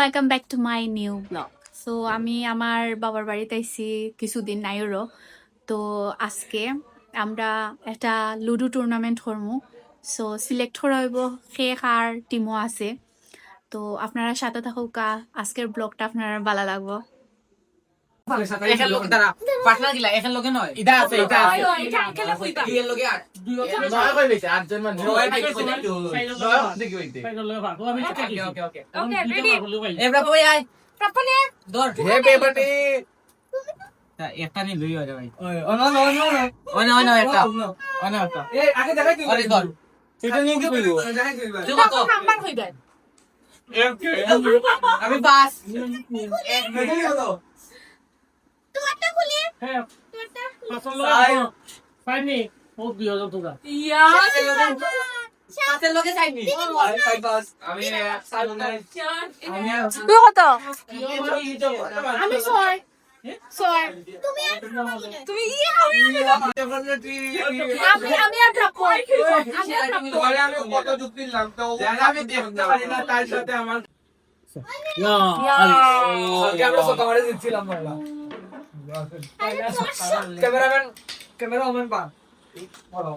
Welcome back to my new blog. So আমি আমার বাবার বাড়িতে আইছি কিছুদিন নাইরো। তো আজকে আমরা একটা লুডো টুর্নামেন্ট করবো। সো সিলেক্ট করা হইব শেষ আর টিমও আছে। তো আপনারা সাথে থাকুকা, আজকের ব্লগটা আপনারা ভালো লাগবো। একটা নি লই আরে ভাই অন একটা এই আগে দেখাই তুই আরে ধর সেটা নিয়ে কি কইবো তুই কত নাম্বার কইবে আমি পাস এক মিনিট হলো তুই একটা খুলি হ্যাঁ তুইটা পাসল পাইনি ও দিও তোরা ইয়া সাথের লগে যাইনি ফাই পাস আমি সালুনাই আমি তুই কত? আমি ছয় তুমি আমি আর প্রাপ্য আমি কত যুক্তি দিলাম তো আমি দেখতে পারি না তার সাথে আমার ক্যামেরা জিতছিলাম ক্যামেরাম্যান পা বলো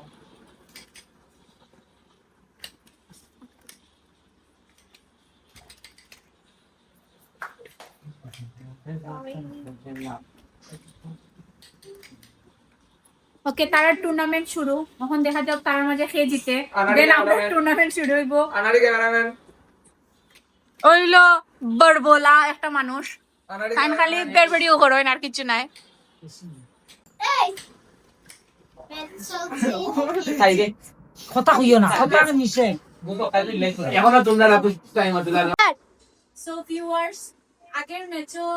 ওকে, তারা টুর্নামেন্ট শুরু। এখন দেখা যাক তার মাঝে খেয়ে জিতে, দেন আমরা টুর্নামেন্ট শুরু হইব। আনারি ক্যামেরাম্যান ওইলো বড়বলা একটা মানুষ, কান খালি বেড়বেড়িও করো আর কিছু নাই। কথা কইও না কথা নিছে এখনো তোমরা টাইম আছে সো ভিউয়ার্স, আগের ম্যাচও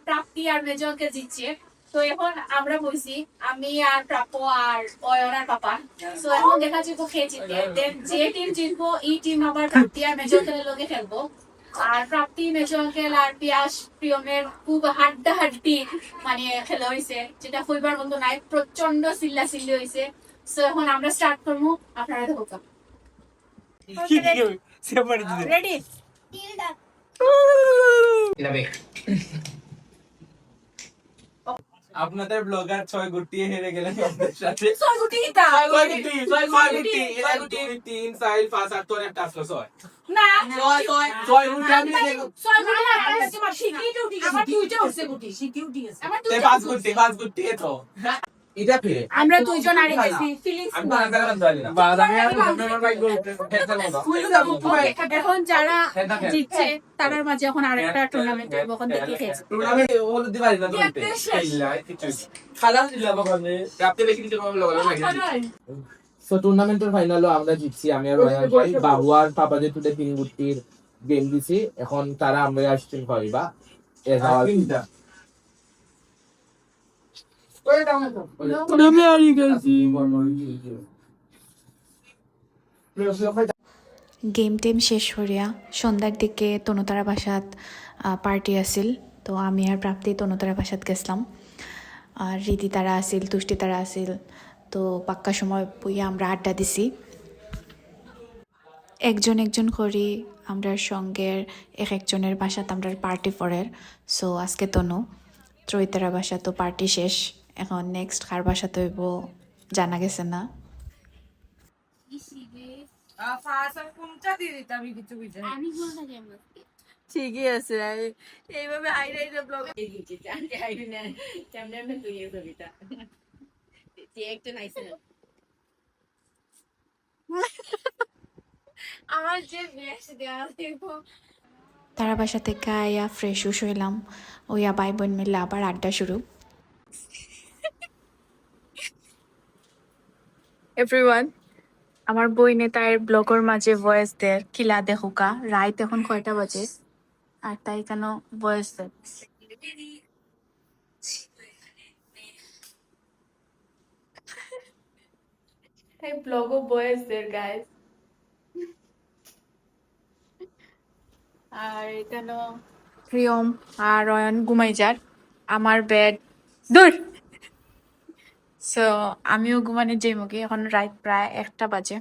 প্রাপ্তি আর মেজকে জিতছে। তো এখন আমরা বলছি আমি আর প্রাপ্য আর অয়ন আর পাপা। সো এখন দেখা যাবো খেয়ে জিতে, দেন যে টিম জিতবো এই টিম আবার প্রাপ্তি আর মেজকের লগে খেলবো। আর প্রাপ্তি মেজকেল আর পিয়াস প্রিয়মের খুব হাড্ডাহাড্ডি মানে খেলা হয়েছে, যেটা হইবার মতো নাই, প্রচন্ড চিল্লা চিল্লি হয়েছে। সো এখন আমরা স্টার্ট করবো, আপনারা দেখো। রেডি? আপনাদের ব্লগার 6 গুটি হেরে গেলেন আমাদের সাথে 6 গুটি কিটা 6 গুটি 6 গুটি 3 4 5 8 তোর একটা আসলো 6 না 6 গুটি আমি দেখো 6 গুটি না, আমার শিখিয়ে উঠি গেছে, আমার দুইটা উঠছে গুটি, শিখিয়ে উঠি গেছে আমার দুইটা 5 গুটি তো এটা ফিরে আমরা দুইজন আরে গেছি ফিলিংস। আমি বাংলা জানি না বাংলা আমার ভাই করতে খেলতে না এখন যারা জিতছে তাদের মাঝে এখন আরেকটা টুর্নামেন্ট হবে, ওখান থেকে খেলছে। টুর্নামেন্ট হলো দিবারি না তো খেলা কিছু খালা দিলা বাবানে রাতে বেশি কিছু কম লাগলো নাকি সো টুর্নামেন্টের ফাইনালও আমরা জিতছি। আমি আর রয়্যাল ভাই বাবু আর পাপা যে টুডে 3 গুটির গেম দিছি। এখন তারা আমরা আসছেন কইবা এজ আওয়ার গেম টেম শেষ করিয়া সন্ধ্যার দিকে তনুতারা বাসাত পার্টি আছিল। তো আমি আর প্রাপ্তি তনুতারা বাসাত গেছিলাম। আর রীতি তারা আছিল, তুষ্টি তারা আছিল। তো পাক্কা সময় বইয়া আমরা আড্ডা দিছি। একজন একজন করি আমরা সঙ্গের একজনের বাসাত আমরা পার্টি পড়ের। সো আজকে তনু ত্রৈতারা বাসা তো পার্টি শেষ, এখন নেক্সট কার বাসাতে হইব জানা গেছে না। ঠিকই আছে, এইভাবে আইরে ব্লগ আমার যে বেশ দেওয়া দেখো। তারা বাসা থেকে আয়া ফ্রেশ উশ হইলাম, ওইয়া ভাই বোন মিলে আবার আড্ডা শুরু। এভরিওয়ান, আমার বইনে তার ব্লগের মাঝে ভয়েস দেয় কিলা দেখুকা রাইত এখন কয়টা বাজে, আর তাই কেন ভয়েস দেয় তাই ব্লগও ভয়েস দেয় গাইস। আর এখানে প্রিয়ম আর রয়ন ঘুমাই যার, আমার বেড দূর। সো আমিও ঘুমানোর যাইমুখী, এখন রাত প্রায় 1টা বাজে।